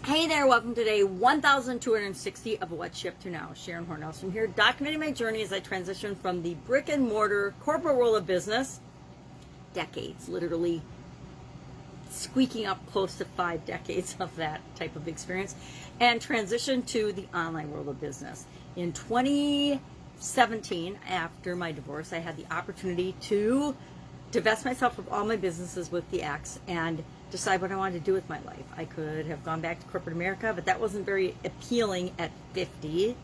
Hey there, welcome to day 1260 of What Shipped to Now. Sharon Horne-Ellstrom here, documenting my journey as I transition from the brick and mortar corporate world of business, decades, literally squeaking up close to 5 decades of that type of experience, and transition to the online world of business. In 2017, after my divorce, I had the opportunity to divest myself of all my businesses with the ex and decide what I wanted to do with my life. I could have gone back to corporate America, but that wasn't very appealing at 50.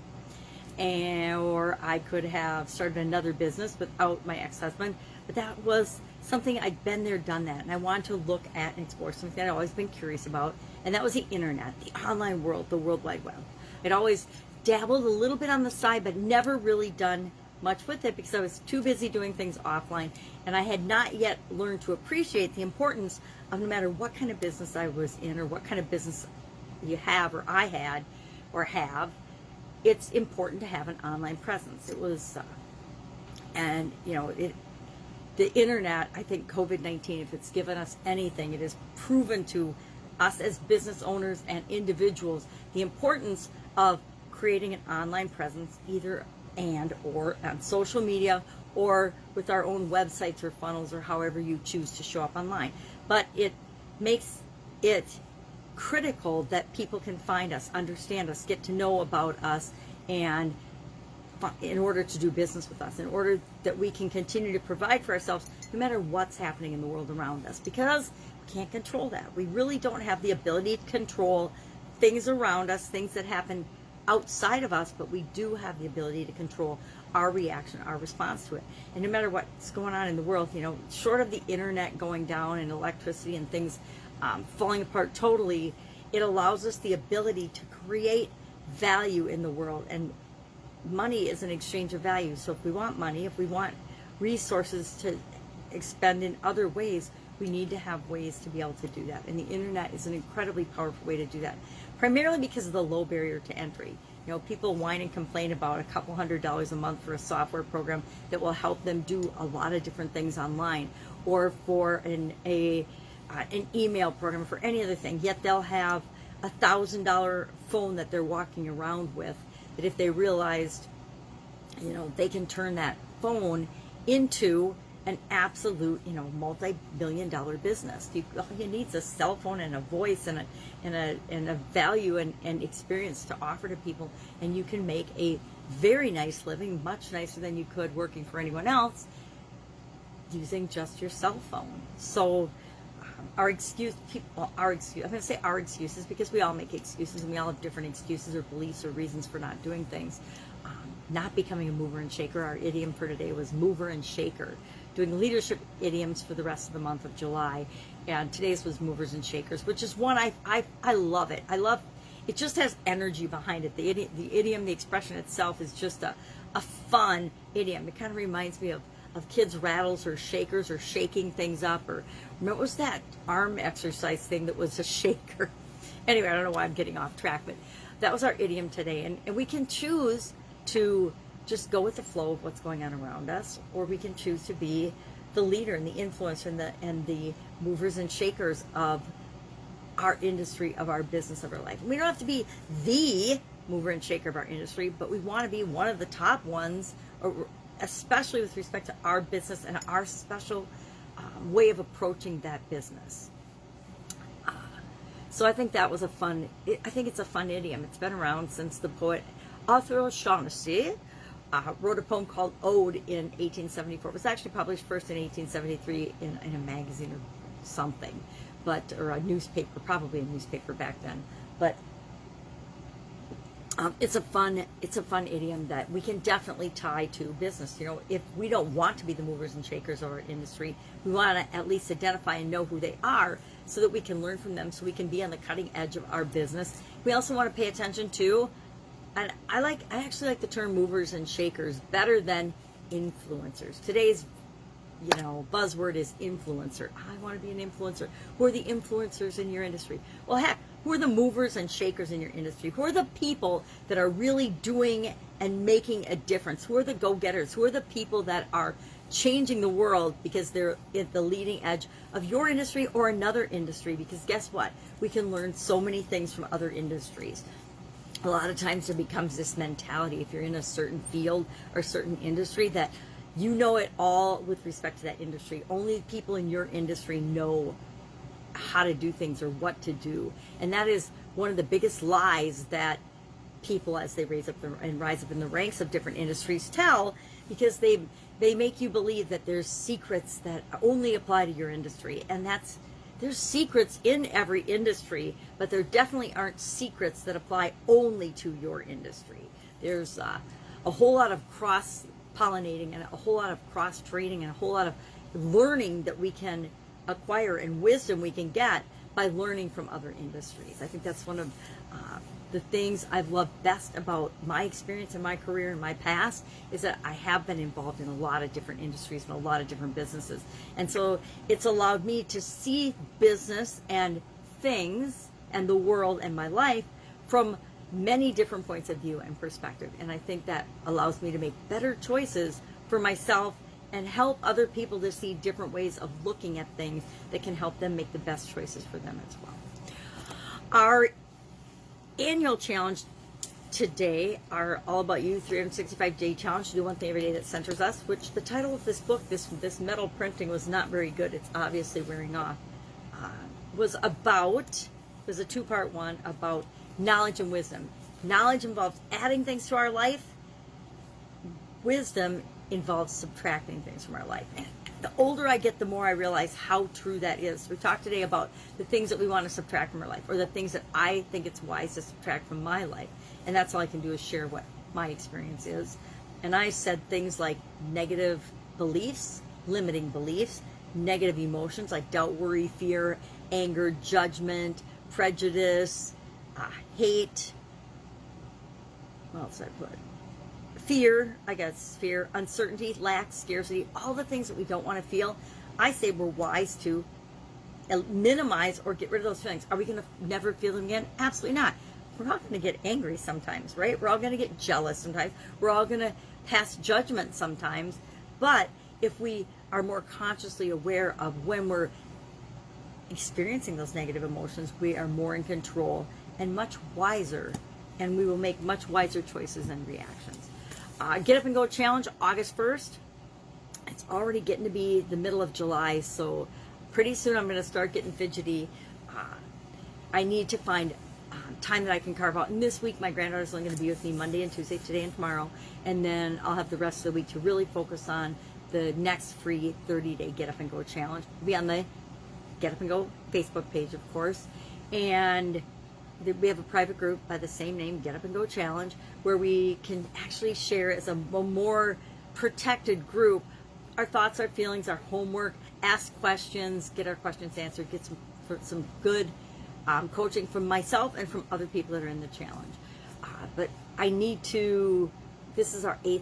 Or I could have started another business without my ex-husband, but that was something I'd been there, done that, and I wanted to look at and explore something I'd always been curious about, and that was the internet, the online world, the World Wide Web. I'd always dabbled a little bit on the side, but never really done much with it because I was too busy doing things offline, and I had not yet learned to appreciate the importance of, no matter what kind of business I was in or what kind of business you have or I had or have, it's important to have an online presence. It was, and you know, the internet, I think COVID-19, if it's given us anything, it has proven to us as business owners and individuals the importance of creating an online presence, either or on social media or with our own websites or funnels or however you choose to show up online. But it makes it critical that people can find us, understand us, get to know about us, and in order to do business with us, in order that we can continue to provide for ourselves no matter what's happening in the world around us, because we can't control that. We really don't have the ability to control things around us, things that happen outside of us, but we do have the ability to control our reaction, our response to it. And no matter what's going on in the world, you know, short of the internet going down and electricity and things falling apart totally, it allows us the ability to create value in the world. And money is an exchange of value. So if we want money, if we want resources to expend in other ways, we need to have ways to be able to do that. And the internet is an incredibly powerful way to do that, primarily because of the low barrier to entry. You know, people whine and complain about a couple $100s a month for a software program that will help them do a lot of different things online, or for an email program, for any other thing. Yet they'll have $1,000 phone that they're walking around with, that if they realized, you know, they can turn that phone into an absolute, you know, multi-billion-dollar business. All you need is a cell phone and a voice and a value and experience to offer to people, and you can make a very nice living, much nicer than you could working for anyone else, using just your cell phone. So I'm going to say our excuses, because we all make excuses and we all have different excuses or beliefs or reasons for not doing things. Not becoming a mover and shaker. Our idiom for today was mover and shaker. Doing leadership idioms for the rest of the month of July, and today's was movers and shakers, which is one I love it. I love it. Just has energy behind it. The idiom, the expression itself is just a fun idiom. It kind of reminds me of kids' rattles or shakers or shaking things up. Or remember, what was that arm exercise thing that was a shaker? Anyway, I don't know why I'm getting off track, but that was our idiom today. And we can choose to just go with the flow of what's going on around us, or we can choose to be the leader and the influencer and the movers and shakers of our industry, of our business, of our life. We don't have to be the mover and shaker of our industry, but we want to be one of the top ones, or especially with respect to our business and our special way of approaching that business. So I think that was I think it's a fun idiom. It's been around since the poet Arthur O'Shaughnessy wrote a poem called Ode in 1874. It was actually published first in 1873 in a magazine or something, or a newspaper, probably a newspaper back then. But it's a fun idiom that we can definitely tie to business. You know, if we don't want to be the movers and shakers of our industry, we want to at least identify and know who they are, so that we can learn from them, so we can be on the cutting edge of our business. We also want to pay attention to, and I actually like the term movers and shakers better than influencers. Today's, you know, buzzword is influencer. I want to be an influencer. Who are the influencers in your industry? Well, heck, who are the movers and shakers in your industry? Who are the people that are really doing and making a difference? Who are the go-getters? Who are the people that are changing the world because they're at the leading edge of your industry or another industry. Because guess what? We can learn so many things from other industries. A lot of times there becomes this mentality, if you're in a certain field or certain industry, that you know it all with respect to that industry. Only people in your industry know how to do things or what to do. And that is one of the biggest lies that people, as they rise up in the ranks of different industries, tell, because they make you believe that there's secrets that only apply to your industry. And there's secrets in every industry, but there definitely aren't secrets that apply only to your industry. There's a whole lot of cross-pollinating and a whole lot of cross-training and a whole lot of learning that we can acquire and wisdom we can get by learning from other industries. I think that's one of the things I've loved best about my experience in my career and my past, is that I have been involved in a lot of different industries and a lot of different businesses. And so it's allowed me to see business and things and the world and my life from many different points of view and perspective. And I think that allows me to make better choices for myself and help other people to see different ways of looking at things that can help them make the best choices for them as well. Our annual challenge today are all about you, 365-day challenge to do one thing every day that centers us, which the title of this book, this metal printing was not very good, it's obviously wearing off, was a two-part one about knowledge and wisdom. Knowledge involves adding things to our life. Wisdom involves subtracting things from our life. And the older I get, the more I realize how true that is. We talked today about the things that we want to subtract from our life, or the things that I think it's wise to subtract from my life. And that's all I can do is share what my experience is. And I said things like negative beliefs, limiting beliefs, negative emotions like doubt, worry, fear, anger, judgment, prejudice, hate. What else did I put? Fear, uncertainty, lack, scarcity, all the things that we don't want to feel. I say we're wise to minimize or get rid of those feelings. Are we going to never feel them again? Absolutely not. We're all going to get angry sometimes, right? We're all going to get jealous sometimes. We're all going to pass judgment sometimes. But if we are more consciously aware of when we're experiencing those negative emotions, we are more in control and much wiser, and we will make much wiser choices and reactions. Get Up and Go Challenge, August 1st. It's already getting to be the middle of July, so pretty soon I'm going to start getting fidgety. I need to find time that I can carve out. And this week, my granddaughter's only going to be with me Monday and Tuesday, today and tomorrow. And then I'll have the rest of the week to really focus on the next free 30-day Get Up and Go Challenge. It'll be on the Get Up and Go Facebook page, of course. And we have a private group by the same name, Get Up and Go Challenge, where we can actually share as a more protected group our thoughts, our feelings, our homework, ask questions, get our questions answered, get some good coaching from myself and from other people that are in the challenge. But I need to, this is our 8th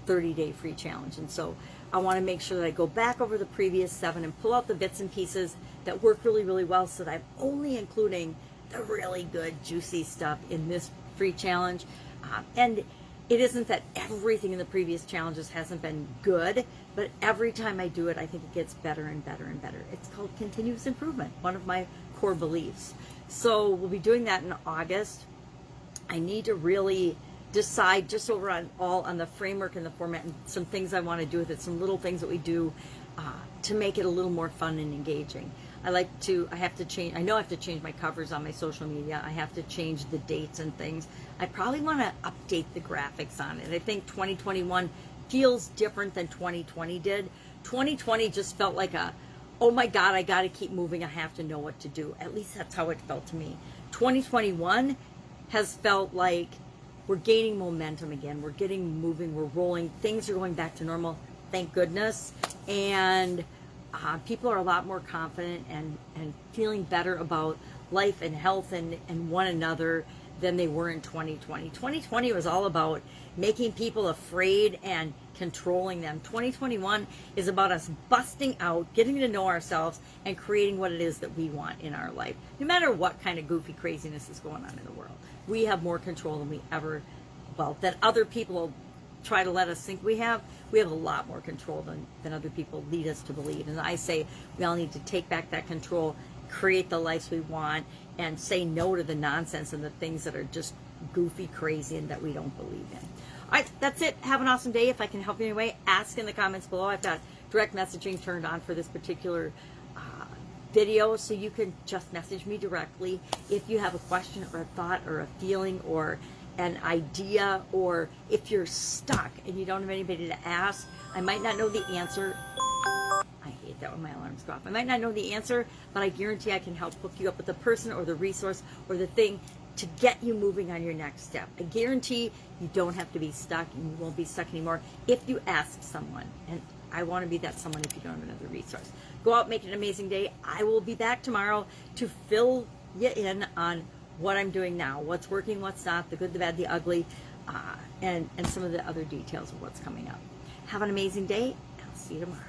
30-day free challenge, and so I want to make sure that I go back over the previous 7 and pull out the bits and pieces that work really, really well, so that I'm only including the really good, juicy stuff in this free challenge. And it isn't that everything in the previous challenges hasn't been good, but every time I do it, I think it gets better and better and better. It's called continuous improvement, one of my core beliefs. So we'll be doing that in August. I need to really decide just on the framework and the format and some things I want to do with it, some little things that we do to make it a little more fun and engaging. I know I have to change my covers on my social media. I have to change the dates and things. I probably want to update the graphics on it. I think 2021 feels different than 2020 did. 2020 just felt like oh my God, I got to keep moving. I have to know what to do. At least that's how it felt to me. 2021 has felt like we're gaining momentum again. We're getting moving. We're rolling. Things are going back to normal. Thank goodness. And people are a lot more confident and feeling better about life and health and one another than they were in 2020. 2020 was all about making people afraid and controlling them. 2021 is about us busting out, getting to know ourselves, and creating what it is that we want in our life. No matter what kind of goofy craziness is going on in the world, we have more control than we ever, that other people try to let us think we have a lot more control than other people lead us to believe. And I say we all need to take back that control, create the lives we want, and say no to the nonsense and the things that are just goofy, crazy, and that we don't believe in. All right, that's it. Have an awesome day. If I can help you in any way, ask in the comments below. I've got direct messaging turned on for this particular video, so you can just message me directly if you have a question or a thought or a feeling or an idea, or if you're stuck and you don't have anybody to ask. I might not know the answer. I hate that when my alarms go off. I might not know the answer, but I guarantee I can help hook you up with the person or the resource or the thing to get you moving on your next step. I guarantee you don't have to be stuck, and you won't be stuck anymore if you ask someone. And I want to be that someone if you don't have another resource. Go out, make it an amazing day. I will be back tomorrow to fill you in on what I'm doing now, what's working, what's not, the good, the bad, the ugly, and some of the other details of what's coming up. Have an amazing day. I'll see you tomorrow.